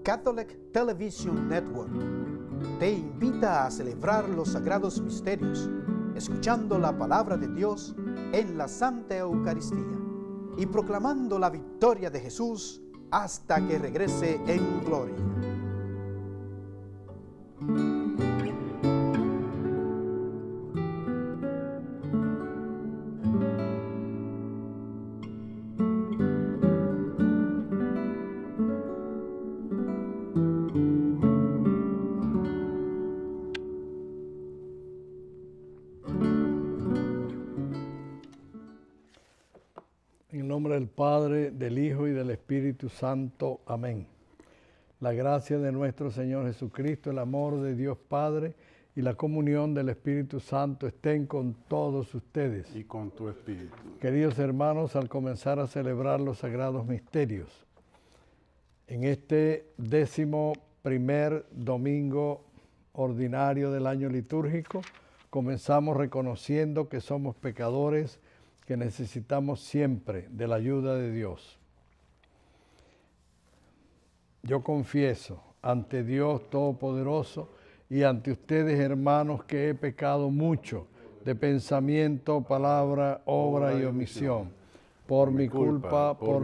Catholic Television Network te invita a celebrar los sagrados misterios, escuchando la palabra de Dios en la Santa Eucaristía y proclamando la victoria de Jesús hasta que regrese en gloria. En el nombre del Padre, del Hijo y del Espíritu Santo. Amén. La gracia de nuestro Señor Jesucristo, el amor de Dios Padre y la comunión del Espíritu Santo estén con todos ustedes. Y con tu espíritu. Queridos hermanos, al comenzar a celebrar los sagrados misterios, en este 11º domingo ordinario del año litúrgico, comenzamos reconociendo que somos pecadores, que necesitamos siempre de la ayuda de Dios. Yo confieso ante Dios Todopoderoso y ante ustedes, hermanos, que he pecado mucho de pensamiento, palabra, obra y omisión, por mi culpa, por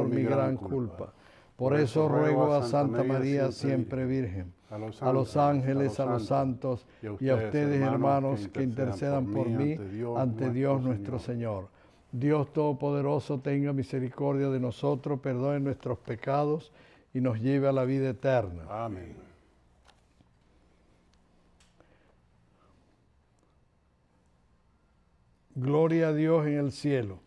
mi gran culpa. Por eso ruego a Santa María, siempre Virgen, a los ángeles, a los santos y a ustedes, hermanos, que intercedan por mí ante Dios nuestro Señor. Dios Todopoderoso tenga misericordia de nosotros, perdone nuestros pecados y nos lleve a la vida eterna. Amén. Gloria a Dios en el cielo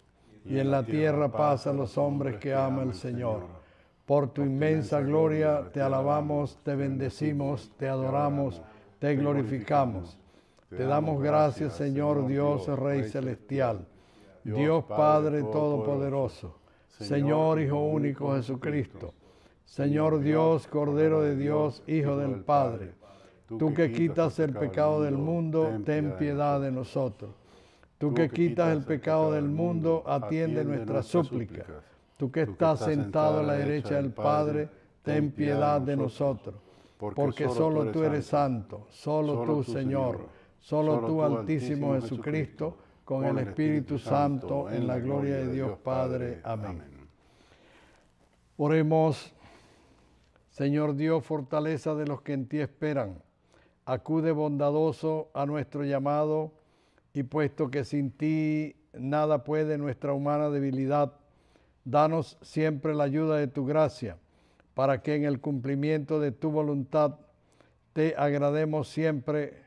y en la tierra paz a los hombres que ama el Señor. Por tu inmensa gloria te alabamos, te bendecimos, te adoramos, te glorificamos. Te damos gracias, Señor Dios, Rey celestial, Dios Padre Todopoderoso, Señor Hijo único Jesucristo, Señor Dios, Cordero de Dios, Hijo del Padre. Tú que quitas el pecado del mundo, ten piedad de nosotros. Tú que quitas el pecado del mundo, atiende nuestras súplicas. Tú que estás sentado a la derecha del Padre, ten piedad de nosotros. Porque solo tú eres santo, solo tú, Señor, solo tú, Altísimo Jesucristo, con el Espíritu Santo, en la gloria de Dios Padre. Amén. Oremos. Señor Dios, fortaleza de los que en ti esperan, acude bondadoso a nuestro llamado, y puesto que sin ti nada puede nuestra humana debilidad, danos siempre la ayuda de tu gracia, para que en el cumplimiento de tu voluntad te agrademos siempre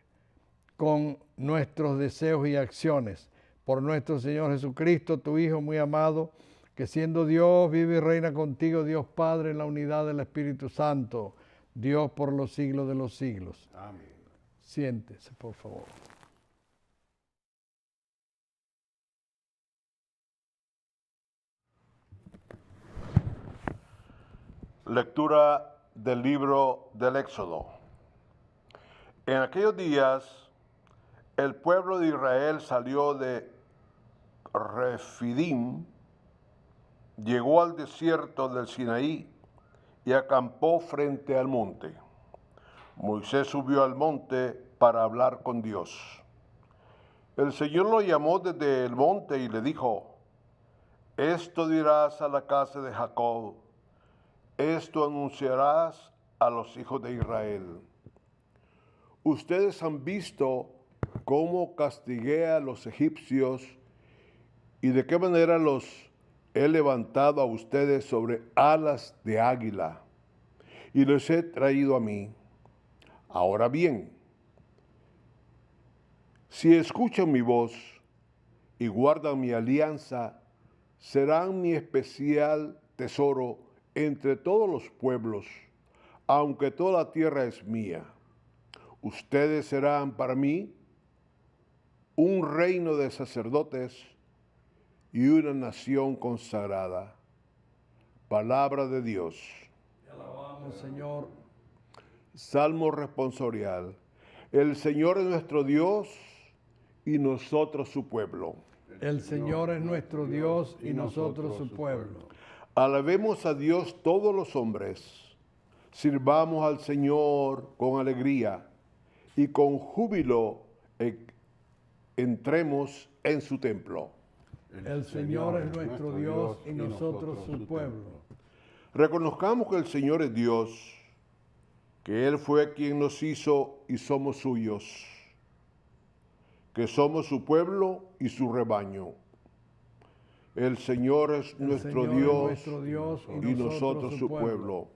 con nuestros deseos y acciones. Por nuestro Señor Jesucristo, tu Hijo muy amado, que siendo Dios, vive y reina contigo, Dios Padre, en la unidad del Espíritu Santo, Dios por los siglos de los siglos. Amén. Siéntese, por favor. Lectura del libro del Éxodo. En aquellos días, el pueblo de Israel salió de Refidim, llegó al desierto del Sinaí y acampó frente al monte. Moisés subió al monte para hablar con Dios. El Señor lo llamó desde el monte y le dijo: esto dirás a la casa de Jacob, esto anunciarás a los hijos de Israel. Ustedes han visto cómo castigué a los egipcios y de qué manera los he levantado a ustedes sobre alas de águila y los he traído a mí. Ahora bien, si escuchan mi voz y guardan mi alianza, serán mi especial tesoro entre todos los pueblos, aunque toda la tierra es mía. Ustedes serán para mí un reino de sacerdotes y una nación consagrada. Palabra de Dios. Te alabamos, Señor. Salmo responsorial. El Señor es nuestro Dios y nosotros su pueblo. El Señor es nuestro Dios y nosotros su pueblo. Alabemos a Dios todos los hombres. Sirvamos al Señor con alegría y con júbilo entremos en su templo. El Señor es nuestro Dios y nosotros su pueblo. Reconozcamos que el Señor es Dios, que Él fue quien nos hizo y somos suyos, que somos su pueblo y su rebaño. El Señor es nuestro Dios y nosotros su pueblo.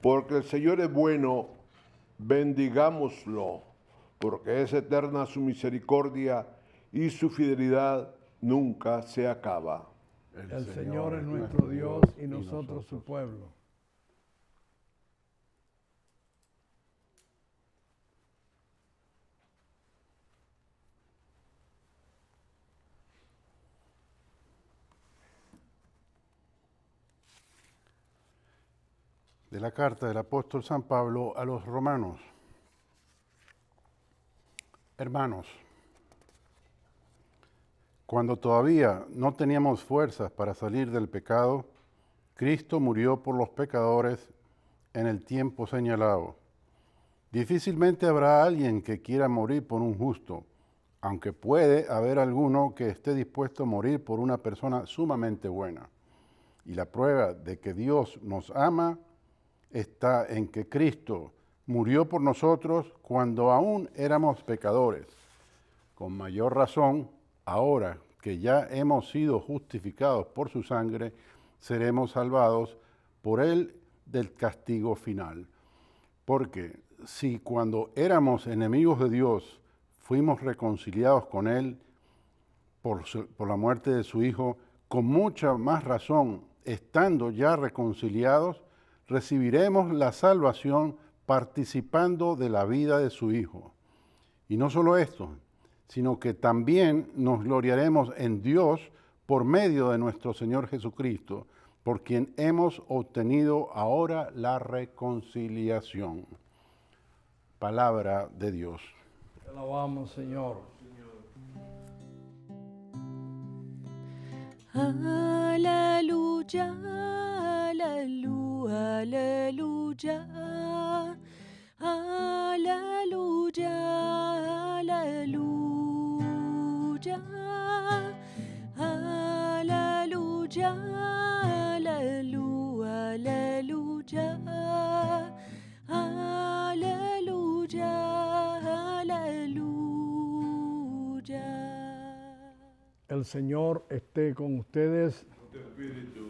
Porque el Señor es bueno, bendigámoslo, porque es eterna su misericordia y su fidelidad nunca se acaba. El Señor es nuestro Dios y nosotros su pueblo. De la carta del apóstol San Pablo a los romanos. Hermanos, cuando todavía no teníamos fuerzas para salir del pecado, Cristo murió por los pecadores en el tiempo señalado. Difícilmente habrá alguien que quiera morir por un justo, aunque puede haber alguno que esté dispuesto a morir por una persona sumamente buena. Y la prueba de que Dios nos ama está en que Cristo murió por nosotros cuando aún éramos pecadores. Con mayor razón, ahora que ya hemos sido justificados por su sangre, seremos salvados por él del castigo final. Porque si cuando éramos enemigos de Dios fuimos reconciliados con él por la muerte de su Hijo, con mucha más razón, estando ya reconciliados, recibiremos la salvación participando de la vida de su Hijo. Y no solo esto, sino que también nos gloriaremos en Dios por medio de nuestro Señor Jesucristo, por quien hemos obtenido ahora la reconciliación. Palabra de Dios. Te alabamos, Señor. Aleluya, aleluya, aleluya, aleluya, aleluya, aleluya, aleluya, aleluya, aleluya. El Señor esté con ustedes.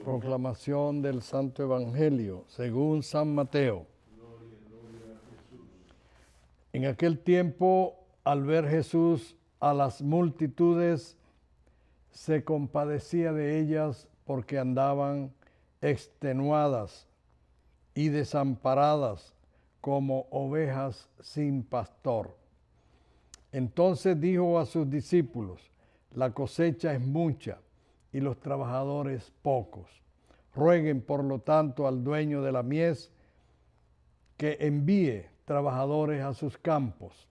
Proclamación del Santo Evangelio según San Mateo. En aquel tiempo, al ver Jesús a las multitudes, se compadecía de ellas porque andaban extenuadas y desamparadas como ovejas sin pastor. Entonces dijo a sus discípulos: la cosecha es mucha y los trabajadores pocos. Rueguen, por lo tanto, al dueño de la mies que envíe trabajadores a sus campos.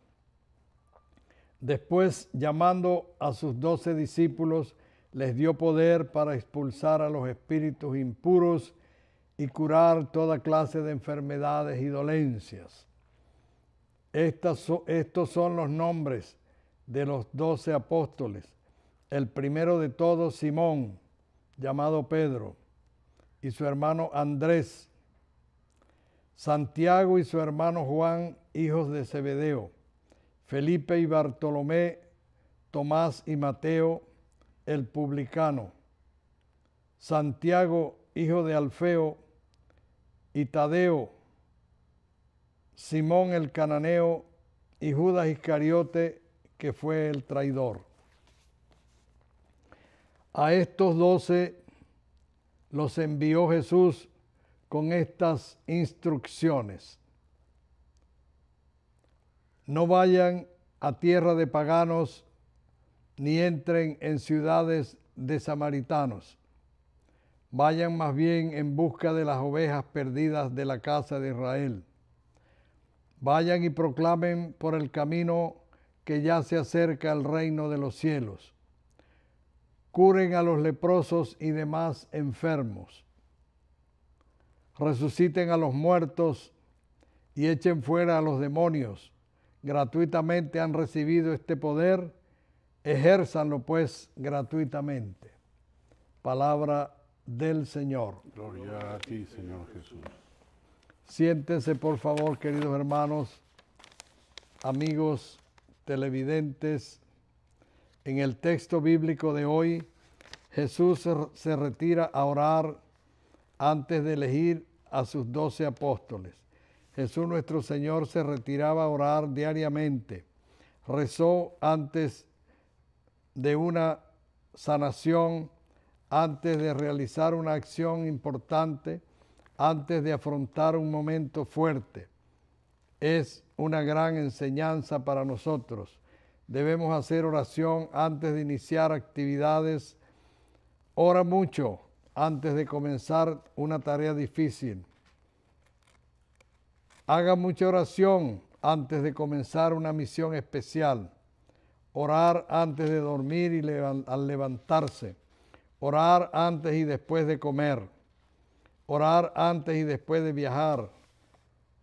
Después, llamando a sus 12 discípulos, les dio poder para expulsar a los espíritus impuros y curar toda clase de enfermedades y dolencias. Estos son los nombres de los 12 apóstoles. El primero de todos, Simón, llamado Pedro, y su hermano Andrés, Santiago y su hermano Juan, hijos de Zebedeo, Felipe y Bartolomé, Tomás y Mateo, el publicano, Santiago, hijo de Alfeo, y Tadeo, Simón el cananeo, y Judas Iscariote, que fue el traidor. A estos 12 los envió Jesús con estas instrucciones: no vayan a tierra de paganos, ni entren en ciudades de samaritanos. Vayan más bien en busca de las ovejas perdidas de la casa de Israel. Vayan y proclamen por el camino que ya se acerca el reino de los cielos. Curen a los leprosos y demás enfermos. resuciten a los muertos y echen fuera a los demonios. Gratuitamente han recibido este poder, ejérzanlo pues gratuitamente. Palabra del Señor. Gloria a ti, Señor Jesús. Siéntense por favor, queridos hermanos, amigos televidentes. En el texto bíblico de hoy, Jesús se retira a orar antes de elegir a sus 12 apóstoles. Jesús nuestro Señor se retiraba a orar diariamente. Rezó antes de una sanación, antes de realizar una acción importante, antes de afrontar un momento fuerte. Es una gran enseñanza para nosotros. Debemos hacer oración antes de iniciar actividades. Ora mucho antes de comenzar una tarea difícil. Haga mucha oración antes de comenzar una misión especial. Orar antes de dormir y al levantarse. Orar antes y después de comer. Orar antes y después de viajar.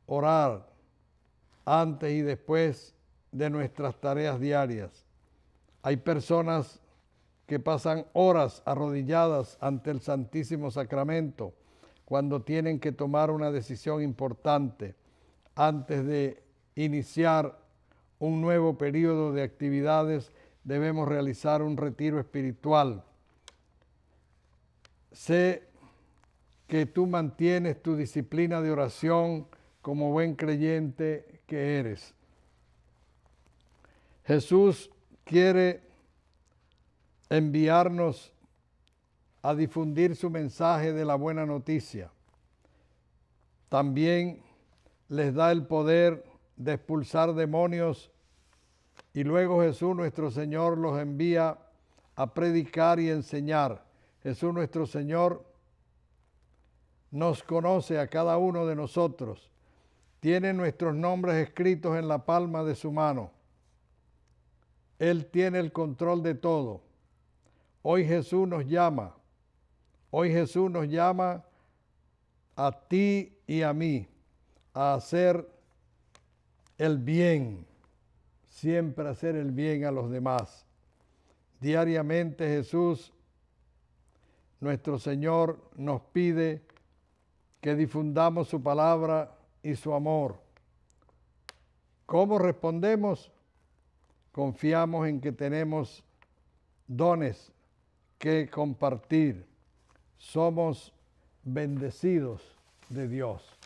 Orar antes y después de nuestras tareas diarias. Hay personas que pasan horas arrodilladas ante el Santísimo Sacramento cuando tienen que tomar una decisión importante antes de iniciar un nuevo periodo de actividades. Debemos realizar un retiro espiritual. Sé que tú mantienes tu disciplina de oración como buen creyente que eres. Jesús quiere enviarnos a difundir su mensaje de la buena noticia. También les da el poder de expulsar demonios y luego Jesús nuestro Señor los envía a predicar y enseñar. Jesús nuestro Señor nos conoce a cada uno de nosotros. Tiene nuestros nombres escritos en la palma de su mano. Él tiene el control de todo. Hoy Jesús nos llama. Hoy Jesús nos llama a ti y a mí a hacer el bien, siempre hacer el bien a los demás. Diariamente Jesús, nuestro Señor, nos pide que difundamos su palabra y su amor. ¿Cómo respondemos? Confiamos en que tenemos dones que compartir. Somos bendecidos de Dios.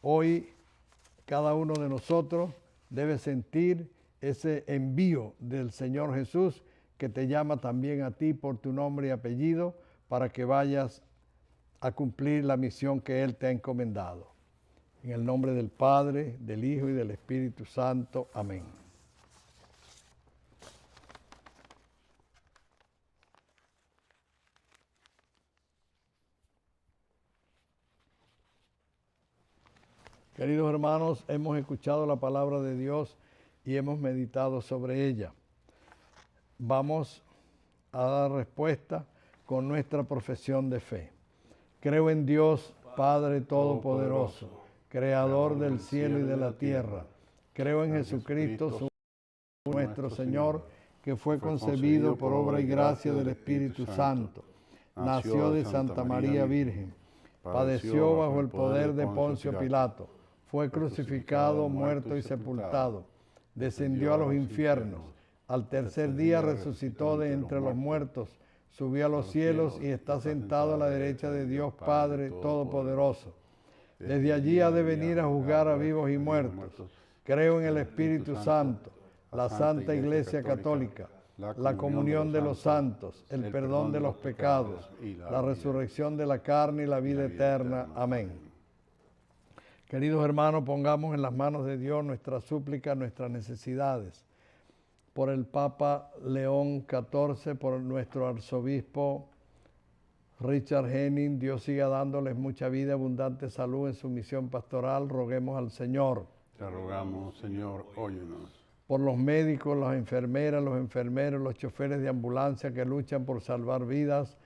Hoy cada uno de nosotros debe sentir ese envío del Señor Jesús que te llama también a ti por tu nombre y apellido para que vayas a cumplir la misión que Él te ha encomendado. En el nombre del Padre, del Hijo y del Espíritu Santo. Amén. Queridos hermanos, hemos escuchado la palabra de Dios y hemos meditado sobre ella. Vamos a dar respuesta con nuestra profesión de fe. Creo en Dios, Padre Todopoderoso, Creador del cielo y de la tierra. Creo en Jesucristo, su nuestro Señor, que fue concebido por obra y gracia del Espíritu Santo. Nació de Santa María Virgen. Padeció bajo el poder de Poncio Pilato. Fue crucificado, muerto y sepultado. Descendió a los infiernos. Al tercer día resucitó de entre los muertos. Subió a los cielos y está sentado a la derecha de Dios Padre Todopoderoso. Desde allí ha de venir a juzgar a vivos y muertos. Creo en el Espíritu Santo, la Santa Iglesia Católica, la comunión de los santos, el perdón de los pecados, la resurrección de la carne y la vida eterna. Amén. Queridos hermanos, pongamos en las manos de Dios nuestras súplicas, nuestras necesidades. Por el Papa León XIV, por nuestro arzobispo Richard Henning, Dios siga dándoles mucha vida, abundante salud en su misión pastoral. Roguemos al Señor. Te rogamos, Señor, óyenos. Por los médicos, las enfermeras, los enfermeros, los choferes de ambulancia que luchan por salvar vidas,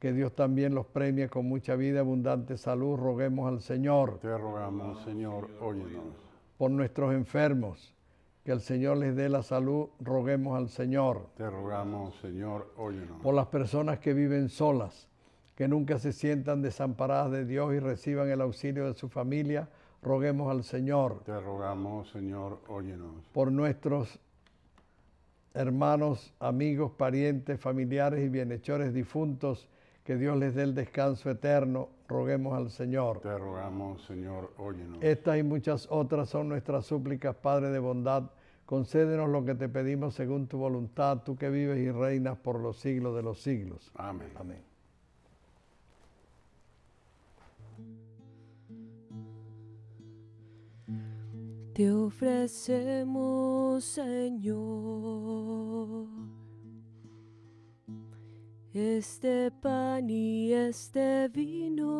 que Dios también los premie con mucha vida y abundante salud, roguemos al Señor. Te rogamos, Señor, óyenos. Por nuestros enfermos, que el Señor les dé la salud, roguemos al Señor. Te rogamos, Señor, óyenos. Por las personas que viven solas, que nunca se sientan desamparadas de Dios y reciban el auxilio de su familia, roguemos al Señor. Te rogamos, Señor, óyenos. Por nuestros hermanos, amigos, parientes, familiares y bienhechores difuntos, que Dios les dé el descanso eterno, roguemos al Señor. Te rogamos, Señor, óyenos. Estas y muchas otras son nuestras súplicas, Padre de bondad. Concédenos lo que te pedimos según tu voluntad, tú que vives y reinas por los siglos de los siglos. Amén. Amén. Te ofrecemos, Señor, este pan y este vino.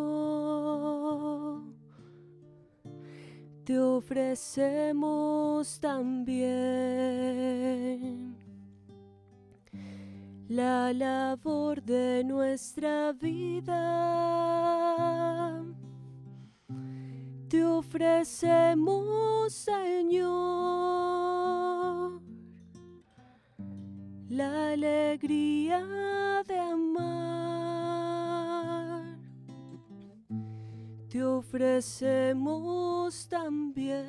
Te ofrecemos también la labor de nuestra vida. Te ofrecemos, Señor, la alegría de amar. Te ofrecemos también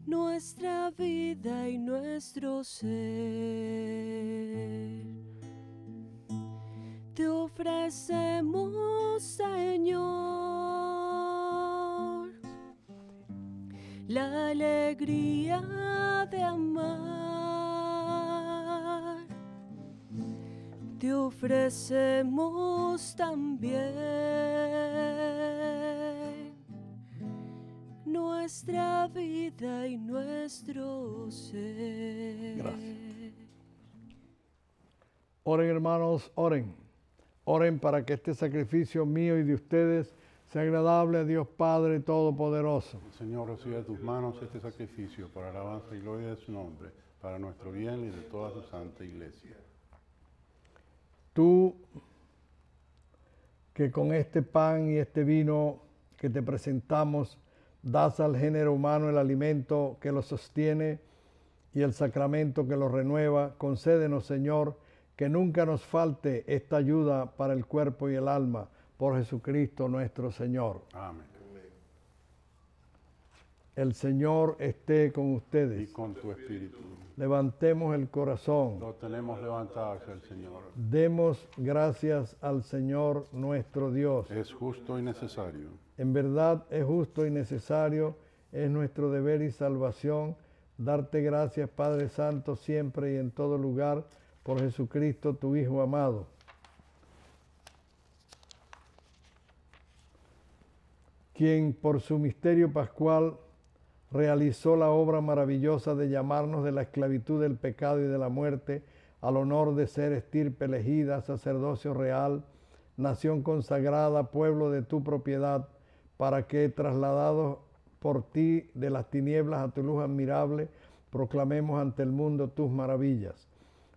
nuestra vida y nuestro ser. Te ofrecemos, Señor, la alegría de amar. Te ofrecemos también nuestra vida y nuestro ser. Gracias. Oren, hermanos, oren. Oren para que este sacrificio mío y de ustedes sea agradable a Dios Padre Todopoderoso. El Señor recibe de tus manos este sacrificio para alabanza y gloria de su nombre, para nuestro bien y de toda su santa iglesia. Tú, que con este pan y este vino que te presentamos, das al género humano el alimento que lo sostiene y el sacramento que lo renueva, concédenos, Señor, que nunca nos falte esta ayuda para el cuerpo y el alma, por Jesucristo nuestro Señor. Amén. El Señor esté con Y ustedes. con tu espíritu. Levantemos el corazón. Lo tenemos levantado hacia el Señor. Demos gracias al Señor nuestro Dios. Es justo y necesario. En verdad es justo y necesario, es nuestro deber y salvación, darte gracias, Padre Santo, siempre y en todo lugar, por Jesucristo, tu Hijo amado. Quien por su misterio pascual realizó la obra maravillosa de llamarnos de la esclavitud del pecado y de la muerte al honor de ser estirpe elegida, sacerdocio real, nación consagrada, pueblo de tu propiedad, para que, trasladados por ti de las tinieblas a tu luz admirable, proclamemos ante el mundo tus maravillas.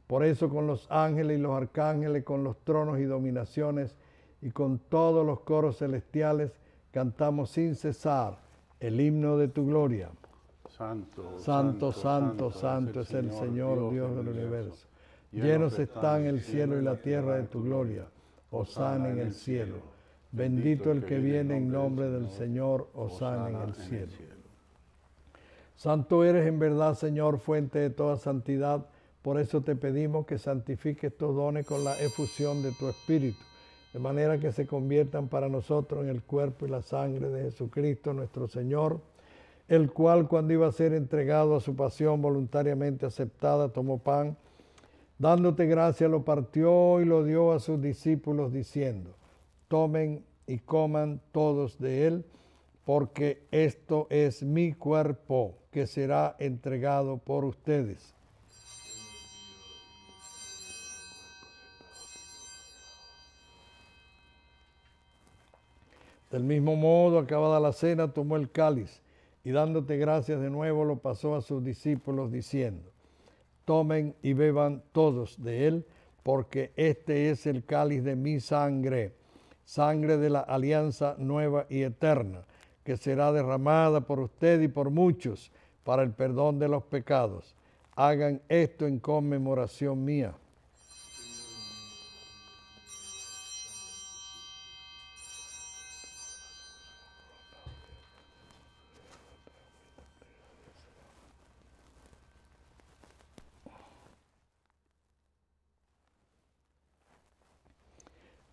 Por eso con los ángeles y los arcángeles, con los tronos y dominaciones y con todos los coros celestiales, cantamos sin cesar el himno de tu gloria. Santo, Santo, santo, santo es el Señor Dios del universo. Llenos están el cielo y la tierra de tu gloria. Hosana en el cielo. Bendito el que viene en nombre del Señor. Hosana en el cielo. Santo eres en verdad, Señor, fuente de toda santidad. Por eso te pedimos que santifiques estos dones con la efusión de tu Espíritu, de manera que se conviertan para nosotros en el cuerpo y la sangre de Jesucristo nuestro Señor, el cual, cuando iba a ser entregado a su pasión voluntariamente aceptada, tomó pan, dándote gracia, lo partió y lo dio a sus discípulos, diciendo: tomen y coman todos de él, porque esto es mi cuerpo, que será entregado por ustedes. Del mismo modo, acabada la cena, tomó el cáliz y dándote gracias de nuevo, lo pasó a sus discípulos, diciendo: tomen y beban todos de él, porque este es el cáliz de mi sangre, sangre de la alianza nueva y eterna, que será derramada por usted y por muchos para el perdón de los pecados. Hagan esto en conmemoración mía.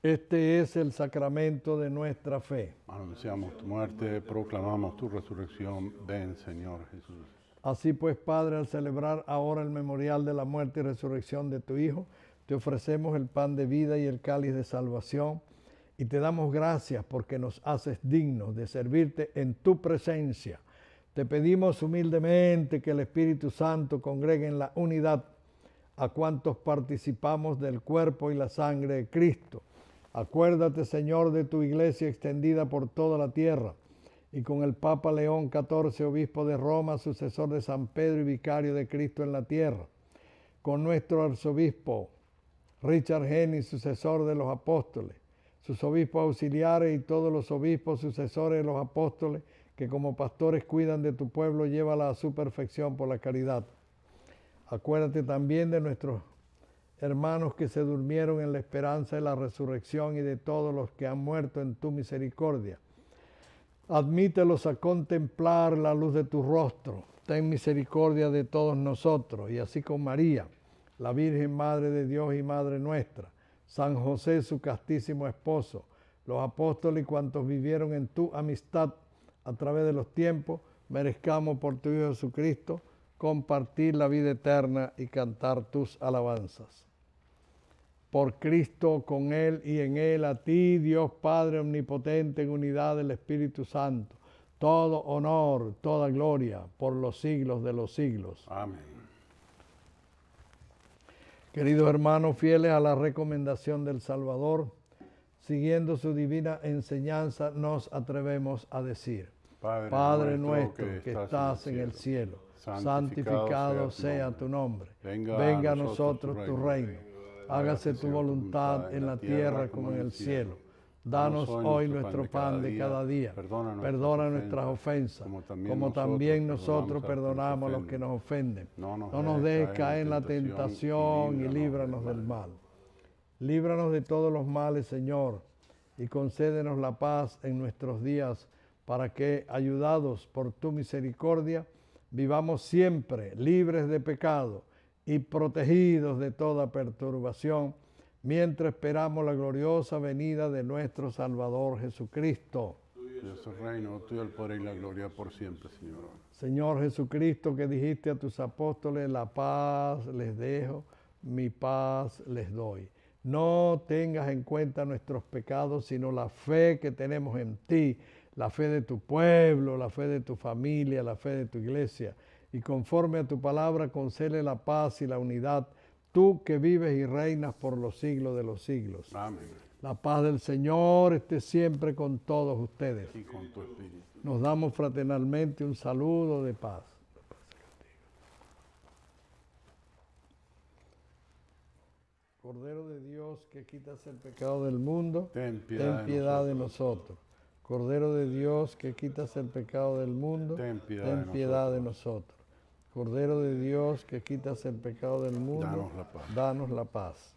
Este es el sacramento de nuestra fe. Anunciamos tu muerte, proclamamos tu resurrección. Ven, Señor Jesús. Así pues, Padre, al celebrar ahora el memorial de la muerte y resurrección de tu Hijo, te ofrecemos el pan de vida y el cáliz de salvación, y te damos gracias porque nos haces dignos de servirte en tu presencia. Te pedimos humildemente que el Espíritu Santo congregue en la unidad a cuantos participamos del cuerpo y la sangre de Cristo. Acuérdate, Señor, de tu iglesia extendida por toda la tierra, y con el Papa León XIV, obispo de Roma, sucesor de San Pedro y vicario de Cristo en la tierra, con nuestro arzobispo Richard Henry, sucesor de los apóstoles, sus obispos auxiliares y todos los obispos sucesores de los apóstoles, que como pastores cuidan de tu pueblo, llévala a su perfección por la caridad. Acuérdate también de nuestros hermanos que se durmieron en la esperanza de la resurrección y de todos los que han muerto en tu misericordia. Admítelos a contemplar la luz de tu rostro. Ten misericordia de todos nosotros, y así con María, la Virgen Madre de Dios y Madre nuestra, San José, su castísimo esposo, los apóstoles y cuantos vivieron en tu amistad a través de los tiempos, merezcamos por tu Hijo Jesucristo compartir la vida eterna y cantar tus alabanzas. Por Cristo, con Él y en Él, a ti, Dios Padre omnipotente, en unidad del Espíritu Santo, todo honor, toda gloria, por los siglos de los siglos. Amén. Queridos hermanos, fieles a la recomendación del Salvador, siguiendo su divina enseñanza, nos atrevemos a decir: Padre nuestro que estás en el cielo, santificado sea tu nombre. Venga a nosotros tu reino. Hágase tu voluntad en la tierra como en el cielo. Danos hoy nuestro pan de cada día. Perdona nuestras ofensas, como también nosotros perdonamos a los que nos ofenden. No nos dejes caer en la tentación y líbranos del mal. Líbranos de todos los males, Señor, y concédenos la paz en nuestros días, para que, ayudados por tu misericordia, vivamos siempre libres de pecado y protegidos de toda perturbación, mientras esperamos la gloriosa venida de nuestro Salvador Jesucristo. Tuyo es el reino, tuyo el poder y la gloria por siempre, Señor. Señor Jesucristo, que dijiste a tus apóstoles: la paz les dejo, mi paz les doy. No tengas en cuenta nuestros pecados, sino la fe que tenemos en ti, la fe de tu pueblo, la fe de tu familia, la fe de tu iglesia. Y conforme a tu palabra, concede la paz y la unidad, tú que vives y reinas por los siglos de los siglos. Amén. La paz del Señor esté siempre con todos ustedes. Y con tu espíritu. Nos damos fraternalmente un saludo de paz. Cordero de Dios, que quitas el pecado del mundo, Ten piedad de nosotros. Cordero de Dios, que quitas el pecado del mundo, ten piedad de nosotros. Cordero de Dios, que quitas el pecado del mundo, danos la paz.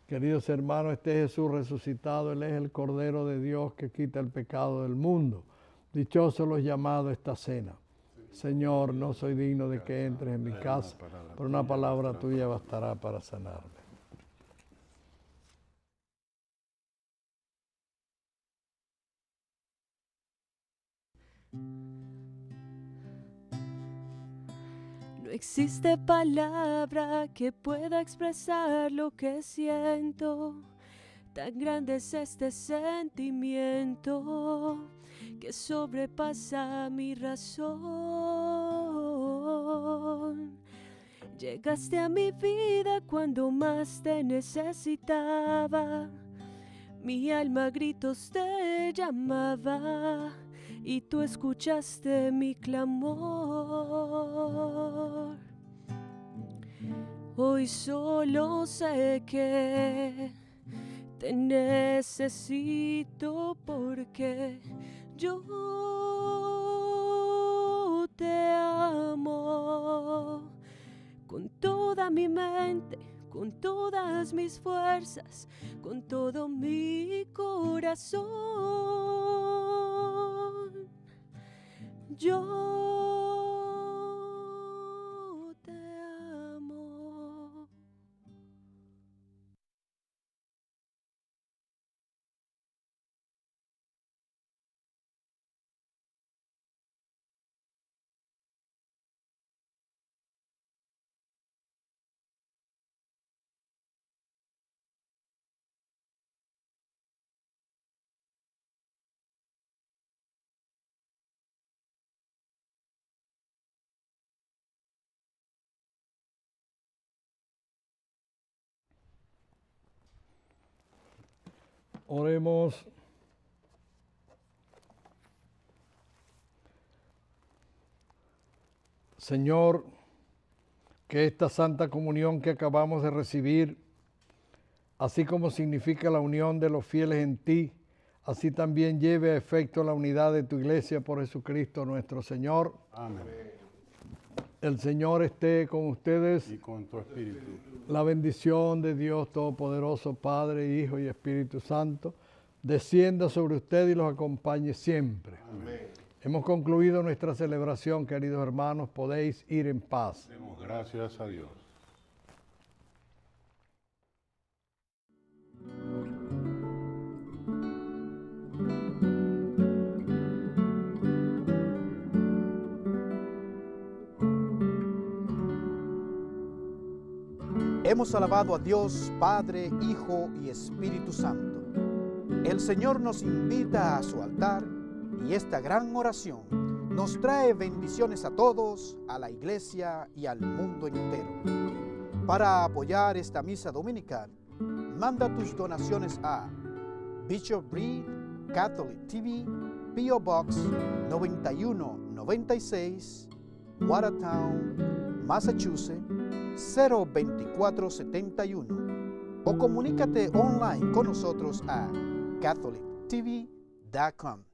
Queridos hermanos, este Jesús resucitado, Él es el Cordero de Dios que quita el pecado del mundo. Dichosos los llamados a esta cena. Señor, no soy digno de que entres en mi casa, pero una palabra tuya bastará para sanarme. No existe palabra que pueda expresar lo que siento. Tan grande es este sentimiento que sobrepasa mi razón. Llegaste a mi vida cuando más te necesitaba. Mi alma a gritos te llamaba. y tú escuchaste mi clamor. Hoy solo sé que te necesito porque yo te amo con toda mi mente, con todas mis fuerzas, con todo mi corazón. Yo te amo. Oremos. Señor, que esta Santa Comunión que acabamos de recibir, así como significa la unión de los fieles en ti, así también lleve a efecto la unidad de tu iglesia por Jesucristo nuestro Señor. Amén. El Señor esté con ustedes. Y con tu espíritu. La bendición de Dios Todopoderoso, Padre, Hijo y Espíritu Santo, descienda sobre ustedes y los acompañe siempre. Amén. Hemos concluido nuestra celebración, queridos hermanos. Podéis ir en paz. Demos gracias a Dios. Hemos alabado a Dios, Padre, Hijo y Espíritu Santo. El Señor nos invita a su altar y esta gran oración nos trae bendiciones a todos, a la iglesia y al mundo entero. Para apoyar esta misa dominical, manda tus donaciones a Bishop Reed Catholic TV, P.O. Box 9196, Watertown, Massachusetts 02471, o comunícate online con nosotros a catholictv.com.